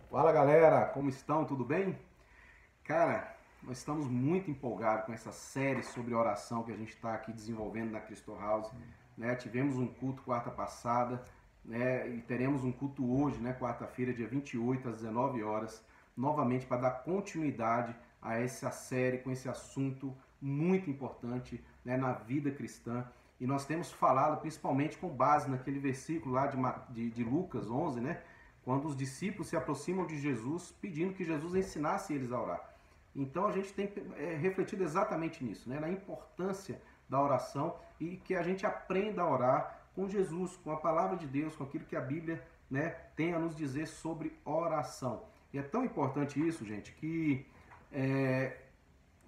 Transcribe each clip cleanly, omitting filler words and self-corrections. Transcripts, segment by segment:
Fala galera, como estão? Tudo bem? Cara, nós estamos muito empolgados com essa série sobre oração que a gente está aqui desenvolvendo na Cristo House, né? Tivemos um culto quarta passada, né? E teremos um culto hoje, né? Quarta-feira, dia 28 às 19 horas, novamente para dar continuidade a essa série com esse assunto muito importante, né? Na vida cristã. E nós temos falado principalmente com base naquele versículo lá de Lucas 11, né? Quando os discípulos se aproximam de Jesus pedindo que Jesus ensinasse eles a orar. Então a gente tem refletido exatamente nisso, né? Na importância da oração e que a gente aprenda a orar com Jesus, com a palavra de Deus, com aquilo que a Bíblia, né, tem a nos dizer sobre oração. E é tão importante isso, gente, que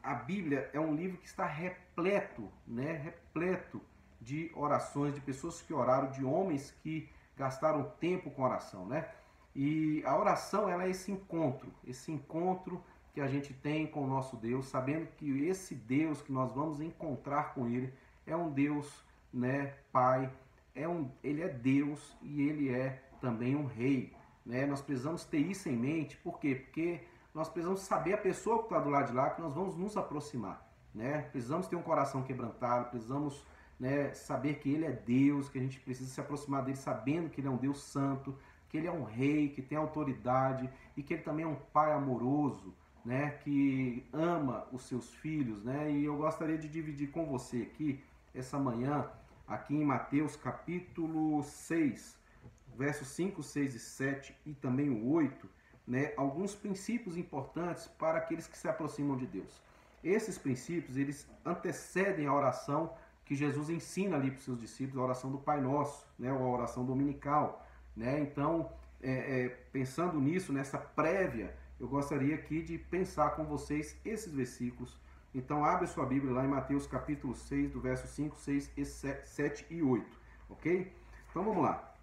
a Bíblia é um livro que está repleto, né, repleto de orações, de pessoas que oraram, de homens que gastaram tempo com oração, né? E a oração, ela é esse encontro que a gente tem com o nosso Deus, sabendo que esse Deus que nós vamos encontrar com Ele é um Deus, né, Pai, Ele é Deus e Ele é também um Rei, né? Nós precisamos ter isso em mente, por quê? Porque nós precisamos saber a pessoa que está do lado de lá, que nós vamos nos aproximar, né? Precisamos ter um coração quebrantado, precisamos, né, saber que Ele é Deus, que a gente precisa se aproximar dele sabendo que Ele é um Deus santo, que Ele é um rei, que tem autoridade e que Ele também é um pai amoroso, né, que ama os seus filhos, né? E eu gostaria de dividir com você aqui, essa manhã, aqui em Mateus capítulo 6, versos 5, 6 e 7 e também o 8, né, alguns princípios importantes para aqueles que se aproximam de Deus. Esses princípios, eles antecedem a oração que Jesus ensina ali para os seus discípulos, a oração do Pai Nosso, né, ou a oração dominical, né? Então, pensando nisso, nessa prévia, eu gostaria aqui de pensar com vocês esses versículos. Então, abre sua Bíblia lá em Mateus capítulo 6, do verso 5, 6, 7 e 8, ok? Então, vamos lá.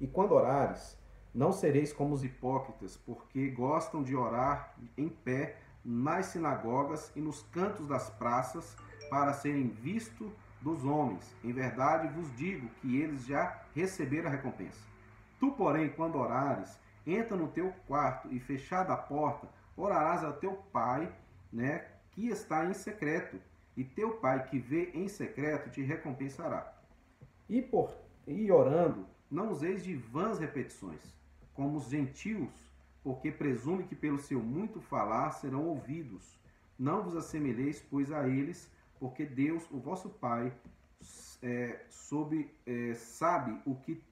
E quando orares, não sereis como os hipócritas, porque gostam de orar em pé nas sinagogas e nos cantos das praças, para serem vistos dos homens. Em verdade vos digo que eles já receberam a recompensa. Tu, porém, quando orares, entra no teu quarto e, fechada a porta, orarás ao teu pai, né, que está em secreto, e teu pai que vê em secreto te recompensará. E orando, não useis de vãs repetições, como os gentios, porque presume que pelo seu muito falar serão ouvidos. Não vos assemelheis, pois, a eles, porque Deus, o vosso Pai, sabe o que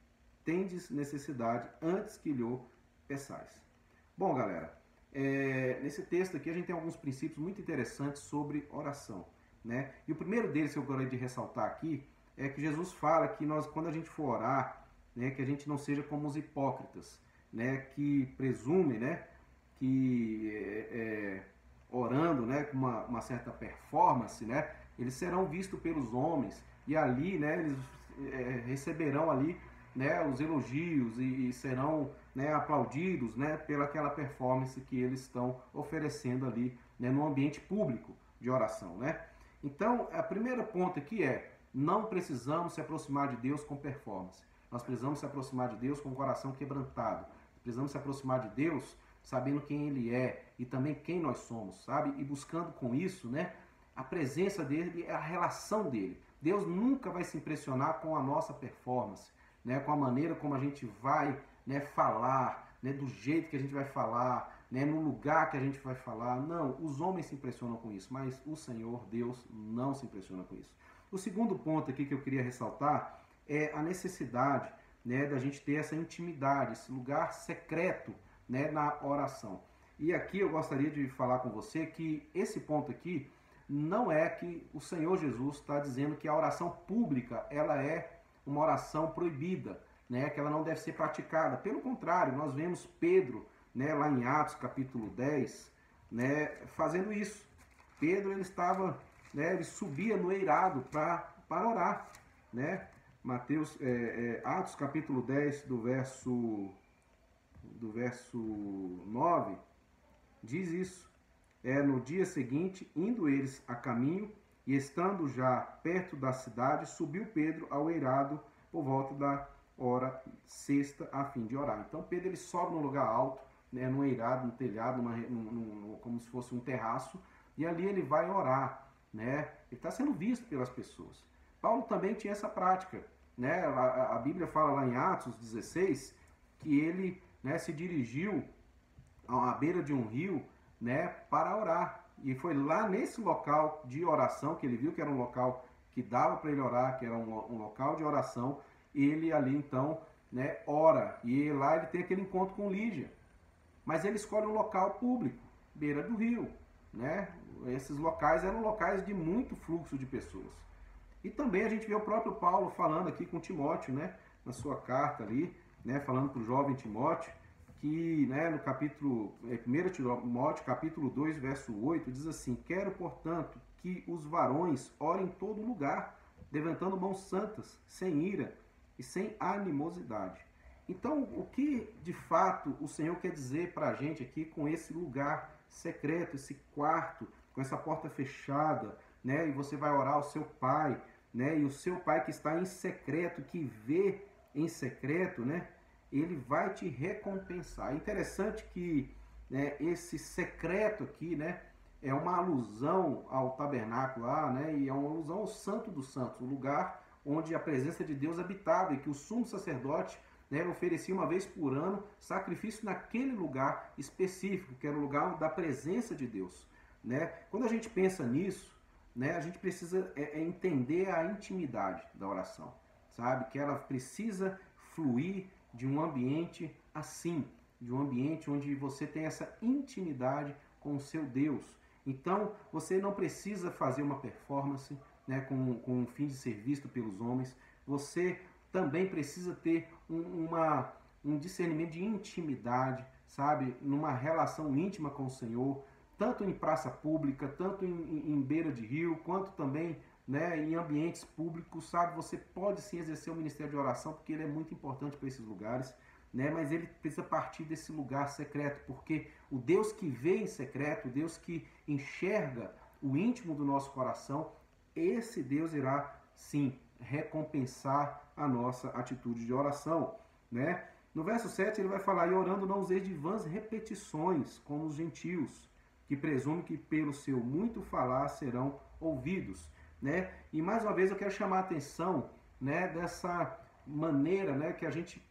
tendes necessidade antes que lhe peçais. Bom, galera, nesse texto aqui a gente tem alguns princípios muito interessantes sobre oração, né? E o primeiro deles que eu gostaria de ressaltar aqui é que Jesus fala que nós, quando a gente for orar, né, que a gente não seja como os hipócritas, né, que presumem, né, que orando, né, com uma certa performance, né, eles serão vistos pelos homens e ali, né, eles receberão ali, né, os elogios e serão, né, aplaudidos, né, pelaquela performance que eles estão oferecendo ali, né, no ambiente público de oração, né? Então, a primeira ponto aqui não precisamos se aproximar de Deus com performance. Nós precisamos se aproximar de Deus com o coração quebrantado. Precisamos se aproximar de Deus sabendo quem Ele é e também quem nós somos, sabe? E buscando com isso, né, a presença dele, a relação dele. Deus nunca vai se impressionar com a nossa performance, né, com a maneira como a gente vai, né, falar, né, do jeito que a gente vai falar, né, no lugar que a gente vai falar. Não, os homens se impressionam com isso, mas o Senhor, Deus, não se impressiona com isso. O segundo ponto aqui que eu queria ressaltar é a necessidade, né, da gente ter essa intimidade, esse lugar secreto, né, na oração. E aqui eu gostaria de falar com você que esse ponto aqui não é que o Senhor Jesus está dizendo que a oração pública ela é uma oração proibida, né, que ela não deve ser praticada. Pelo contrário, nós vemos Pedro, né, lá em Atos capítulo 10, né, fazendo isso. Pedro ele estava, né, ele subia no eirado para orar, né? Atos capítulo 10 do verso 9 diz isso. No dia seguinte, indo eles a caminho e estando já perto da cidade, subiu Pedro ao eirado por volta da hora sexta a fim de orar. Então Pedro ele sobe num lugar alto, né, num eirado, no telhado, como se fosse um terraço, e ali ele vai orar, né? Ele está sendo visto pelas pessoas. Paulo também tinha essa prática, né? A Bíblia fala lá em Atos 16 que ele, né, se dirigiu à beira de um rio, né, para orar. E foi lá nesse local de oração que ele viu que era um local que dava para ele orar, que era um local de oração. Ele ali então, né, ora. E lá ele tem aquele encontro com Lígia. Mas ele escolhe um local público, beira do rio, né? Esses locais eram locais de muito fluxo de pessoas. E também a gente vê o próprio Paulo falando aqui com Timóteo, né, na sua carta ali, né, falando para o jovem Timóteo, que, né, no capítulo 1 Timóteo, capítulo 2, verso 8, diz assim: quero, portanto, que os varões orem em todo lugar, levantando mãos santas, sem ira e sem animosidade. Então, o que de fato o Senhor quer dizer para a gente aqui com esse lugar secreto, esse quarto, com essa porta fechada, né? E você vai orar ao seu pai, né? E o seu pai que está em secreto, que vê em secreto, né? Ele vai te recompensar. É interessante que, né, esse secreto aqui, né, é uma alusão ao tabernáculo lá, né? E é uma alusão ao Santo dos Santos, o lugar onde a presença de Deus habitava e que o sumo sacerdote, né, oferecia uma vez por ano sacrifício naquele lugar específico, que era o lugar da presença de Deus, né? Quando a gente pensa nisso, né, a gente precisa entender a intimidade da oração, sabe? Que ela precisa fluir de um ambiente assim, de um ambiente onde você tem essa intimidade com o seu Deus. Então, você não precisa fazer uma performance, né, com o fim de ser visto pelos homens. Você também precisa ter um discernimento de intimidade, sabe? Numa relação íntima com o Senhor, tanto em praça pública, tanto em beira de rio, quanto também, né, em ambientes públicos, sabe? Você pode sim exercer o ministério de oração, porque ele é muito importante para esses lugares, né? Mas ele precisa partir desse lugar secreto, porque o Deus que vê em secreto, o Deus que enxerga o íntimo do nosso coração, esse Deus irá sim recompensar a nossa atitude de oração, né? No verso 7 ele vai falar: e orando não useis de vãs repetições, como os gentios, que presumem que pelo seu muito falar serão ouvidos, né? E mais uma vez eu quero chamar a atenção, né, dessa maneira, né, que a gente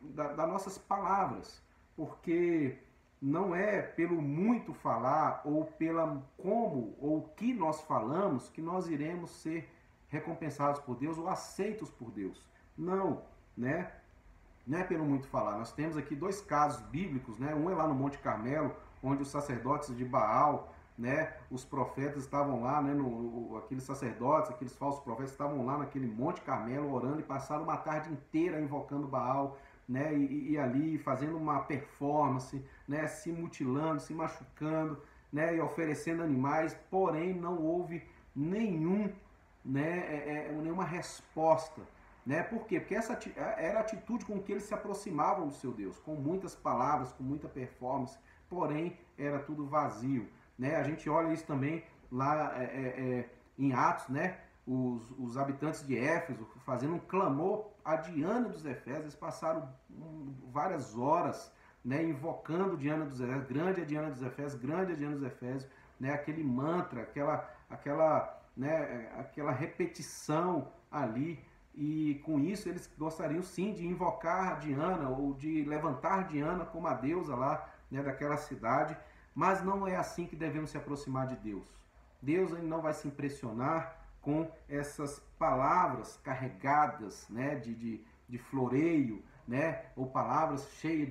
das nossas palavras, porque não é pelo muito falar ou pela como ou o que nós falamos que nós iremos ser recompensados por Deus ou aceitos por Deus. Não, né? Não é pelo muito falar. Nós temos aqui dois casos bíblicos, né? Um é lá no Monte Carmelo, onde os sacerdotes de Baal, né, os profetas estavam lá, né, aqueles sacerdotes, aqueles falsos profetas estavam lá naquele Monte Carmelo orando e passaram uma tarde inteira invocando Baal, né, e ali fazendo uma performance, né, se mutilando, se machucando, né, e oferecendo animais, porém não houve nenhuma resposta, né? Por quê? Porque essa era a atitude com que eles se aproximavam do seu Deus, com muitas palavras, com muita performance, porém era tudo vazio, né? A gente olha isso também lá em Atos, né? Os habitantes de Éfeso fazendo um clamor a Diana dos Efésios, eles passaram várias horas, né, invocando Diana dos Efésios, grande é Diana dos Efésios, grande é Diana dos Efésios, né, aquele mantra, aquela repetição ali, e com isso eles gostariam sim de invocar Diana ou de levantar Diana como a deusa lá, né, daquela cidade, mas não é assim que devemos se aproximar de Deus. Deus ele não vai se impressionar com essas palavras carregadas, né, de floreio, né, ou palavras cheias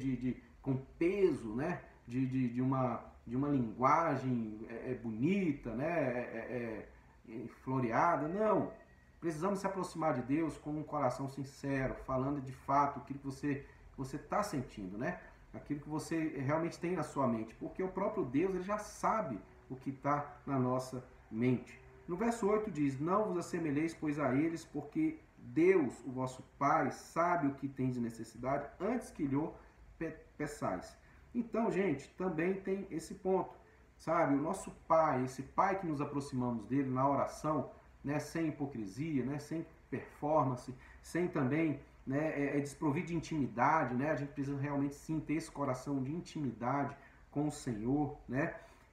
com peso, né, de uma linguagem bonita, né, floreada. Não, precisamos se aproximar de Deus com um coração sincero, falando de fato aquilo que você está sentindo, né, aquilo que você realmente tem na sua mente, porque o próprio Deus ele já sabe o que está na nossa mente. No verso 8 diz: não vos assemelheis, pois, a eles, porque Deus, o vosso Pai, sabe o que tem de necessidade antes que lhe peçais. Então, gente, também tem esse ponto, sabe? O nosso Pai, esse Pai que nos aproximamos dele na oração, né, sem hipocrisia, né, sem performance, sem também, né, é desprovido de intimidade, né? A gente precisa realmente sim ter esse coração de intimidade com o Senhor, né?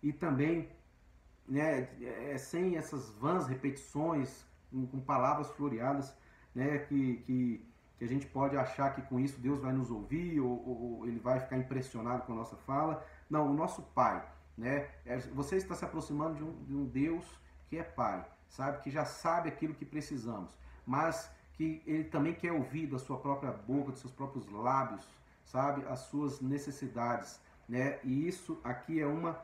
E também, né, sem essas vãs repetições, com palavras floreadas, né, que a gente pode achar que com isso Deus vai nos ouvir ou ele vai ficar impressionado com a nossa fala. Não, o nosso Pai, né? Você está se aproximando de um Deus que é Pai, sabe? Que já sabe aquilo que precisamos, mas que Ele também quer ouvir da sua própria boca, dos seus próprios lábios, sabe? As suas necessidades, né? E isso aqui é uma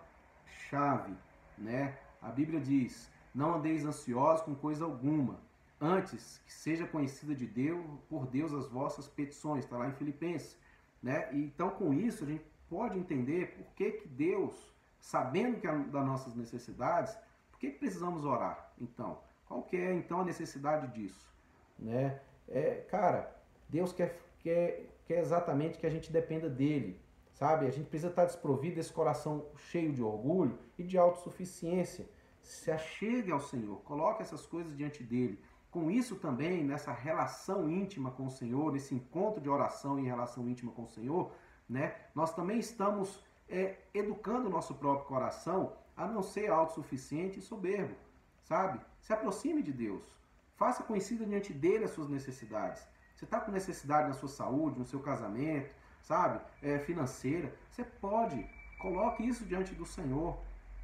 chave, né? A Bíblia diz: não andeis ansiosos com coisa alguma, antes que seja conhecida de Deus, por Deus as vossas petições, está lá em Filipenses, né? E então com isso a gente pode entender por que Deus, sabendo das nossas necessidades, por que precisamos orar? Então, qual que é então a necessidade disso, né? Cara, Deus quer exatamente que a gente dependa dele, sabe? A gente precisa estar desprovido desse coração cheio de orgulho e de autossuficiência. Se achegue ao Senhor, coloque essas coisas diante dele. Com isso também, nessa relação íntima com o Senhor, nesse encontro de oração em relação íntima com o Senhor, né, nós também estamos educando o nosso próprio coração a não ser autossuficiente e soberbo, sabe? Se aproxime de Deus, faça conhecida diante dele as suas necessidades. Você está com necessidade na sua saúde, no seu casamento, sabe? Financeira, você pode, coloque isso diante do Senhor,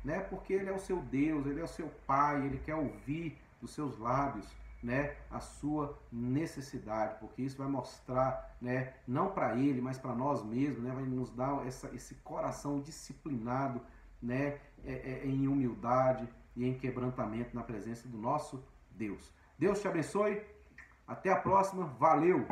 né? Porque Ele é o seu Deus, Ele é o seu Pai, Ele quer ouvir dos seus lábios, né, a sua necessidade, porque isso vai mostrar, né, não para Ele, mas para nós mesmos, né, vai nos dar esse coração disciplinado, né, em humildade e em quebrantamento na presença do nosso Deus. Deus te abençoe, até a próxima, valeu!